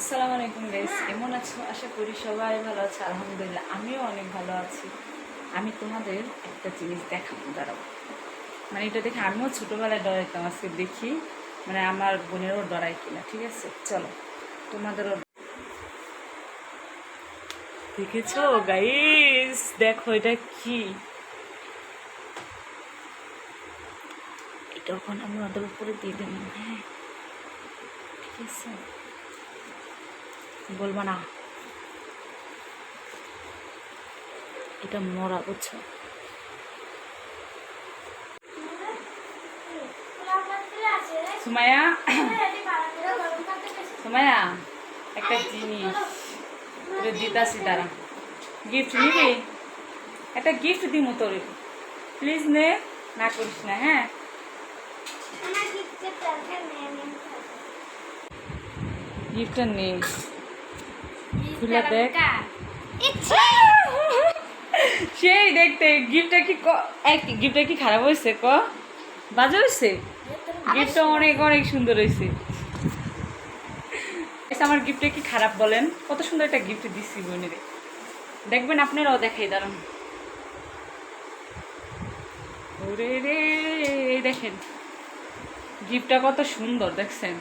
আসসালামু আলাইকুম গাইস, কেমন আছো? আশা করি সবাই ভালো আছে। আলহামদুলিল্লাহ আমিও অনেক ভালো আছি। আমি তোমাদের একটা জিনিস দেখাবো, দাঁড়াও। মানে এটা দেখে আমিও ছোটোবেলায় ডরাইতাম, আজকে দেখি মানে আমার বোনেরও ডরাই কিনা। ঠিক আছে, চলো তোমাদেরও দেখেছো গাইস, দেখো এটা কি। এটা ওখানে আমি ওদের উপরে দিয়ে দিলাম। হ্যাঁ ঠিক আছে, বলবো না এটা মরা, বুঝছো? সুমাইয়া, সুমাইয়া একটা জিনিস তোরে দিতাছি, তারা গিফট নিবি, একটা গিফট দিব তোর, প্লিজ নে, না করিস না। হ্যাঁ গিফটটা নে, খুলে দেখ। সেই দেখতে গিফটটা কি খারাপ হয়েছে? বাজে হয়েছে? গিফটটা অনেক অনেক সুন্দর হয়েছে। আমার গিফটটা কি খারাপ বলেন? কত সুন্দর একটা গিফট দিচ্ছি বোনেরে, দেখবেন আপনারাও। দেখাই, দাঁড়ান। ওরে রে, দেখেন গিফটটা কত সুন্দর, দেখছেন?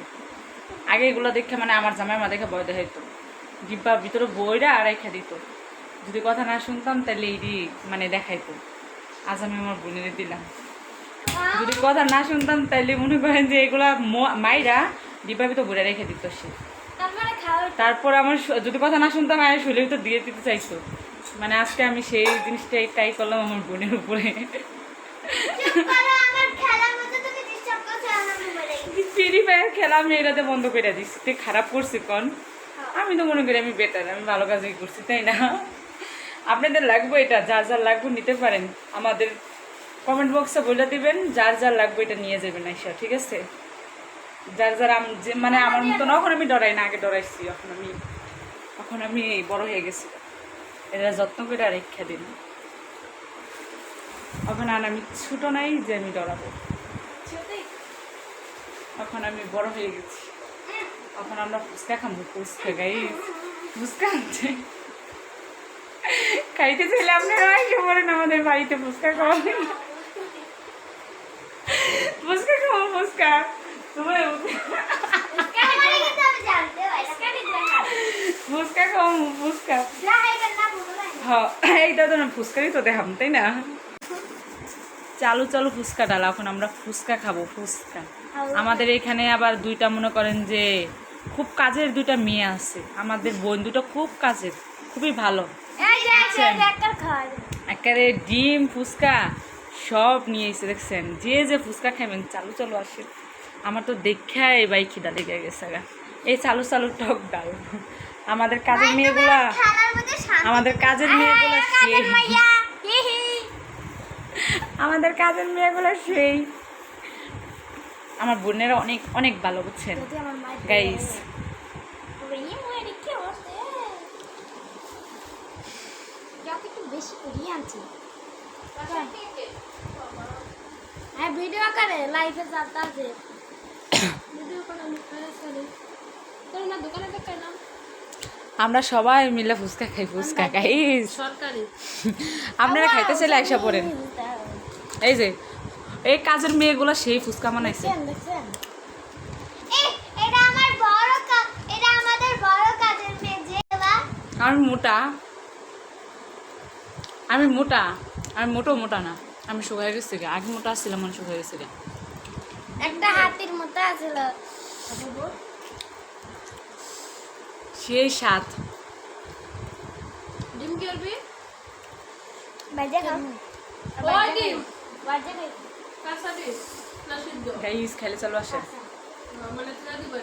আগে এগুলো দেখে মানে আমার জামাই মা দেখে ভয় দেখাইতো, গিফটার ভিতরে বইরা রেখে দিত। যদি কথা না শুনতাম তাহলে এইটি মানে দেখাইতো। আজ আমি আমার বোনেরে দিলাম। যদি কথা না শুনতাম তাহলে মনে করেন যে এগুলা মাইরা ডিব্বার ভিতর বইরা রেখে দিত সে। তারপর আমার যদি কথা না শুনতাম আমি শরীরের ভিতর দিয়ে দিতে চাইতো। মানে আজকে আমি সেই জিনিসটাই ট্রাই করলাম আমার বোনের উপরে। ফ্রি ফায়ার খেলা আমি এটাতে বন্ধ করে দিচ্ছি, তুই খারাপ করছি কন? আমি তো মনে করি আমি বেটার, আমি ভালো কাজই করছি, তাই না? আপনাদের লাগবে এটা, যার যার লাগবে নিতে পারেন, আমাদের কমেন্ট বক্সে বলে দিবেন যার যার লাগবে এটা নিয়ে যাবেন আইসা। ঠিক আছে, যার যার যে মানে আমার মতো না, এখন আমি ডরাই না, আগে ডরাইছি। এখন আমি বড় হয়ে গেছি, এটা যত্ন করে রেখা দিন। এখন আর আমি ছোট নাই যে আমি ডরাবো, এখন আমি বড় হয়ে গেছি। এখন আমরা ফুচকা খাবো, ফুচকা গাইস, ফুচকা আনছে খাইতে চাইলে আপনারা এসে পড়েন আমাদের বাড়িতে, ফুচকা খাওয়াবেন। ফুচকা খাবো, ফুচকা ফুচকা খাবো, ফুচকা। হ্যাঁ এইটা তো না, ফুচকারই তো দেখাম, তাই না? চালু চালু ফুচকা ডালা, এখন আমরা ফুচকা খাবো, ফুচকা। আমাদের এখানে আবার দুইটা মনে করেন যে খুব কাজের দুইটা মেয়ে আছে, আমাদের বোন দুটো খুব কাজের, খুবই ভালো। একেবারে ডিম ফুচকা সব নিয়ে এসে, দেখছেন? যে যে ফুচকা খাবেন চালু চালু আসে। আমার তো দেখাই বাই খিদা লেগে গেছে গা। এই চালু চালু টক ডাল, আমাদের কাজের মেয়েগুলা, আমাদের কাজের মেয়েগুলা সেই, আমাদের কাজের মেয়েগুলো সেই। আমার বোনেরা অনেক অনেক ভালো, বুঝছেন গাইস? ভিডিও করে লাইভে যাতা আছে, ভিডিও করে তোর না দোকানে দেখাইলাম। আমরা সবাই মিলে ফুচকা খাই, ফুচকা গাইস সরকারি। আপনারা খাইতে চাইলে আইসা পড়েন। এই যে এই কাজের মেয়েগুলো সেই ফুচকা বানাইছে। আমি মোটা, আমি মোটা, আমি মোটো মোটা না, আমি শুকাই গেছি গে। আগে মোটা আসছিলাম, মানে শুকাই গেছি গে। একটা হাতির মতো আছিল, সেই স্বাদ। ডিম কি করবি? বাজে খাও, ওই ডিম বাজে খাই, কাঁচা ডিম না সিদ্ধ? গাইস খেলে চলো আসে। মানে তুই দিবি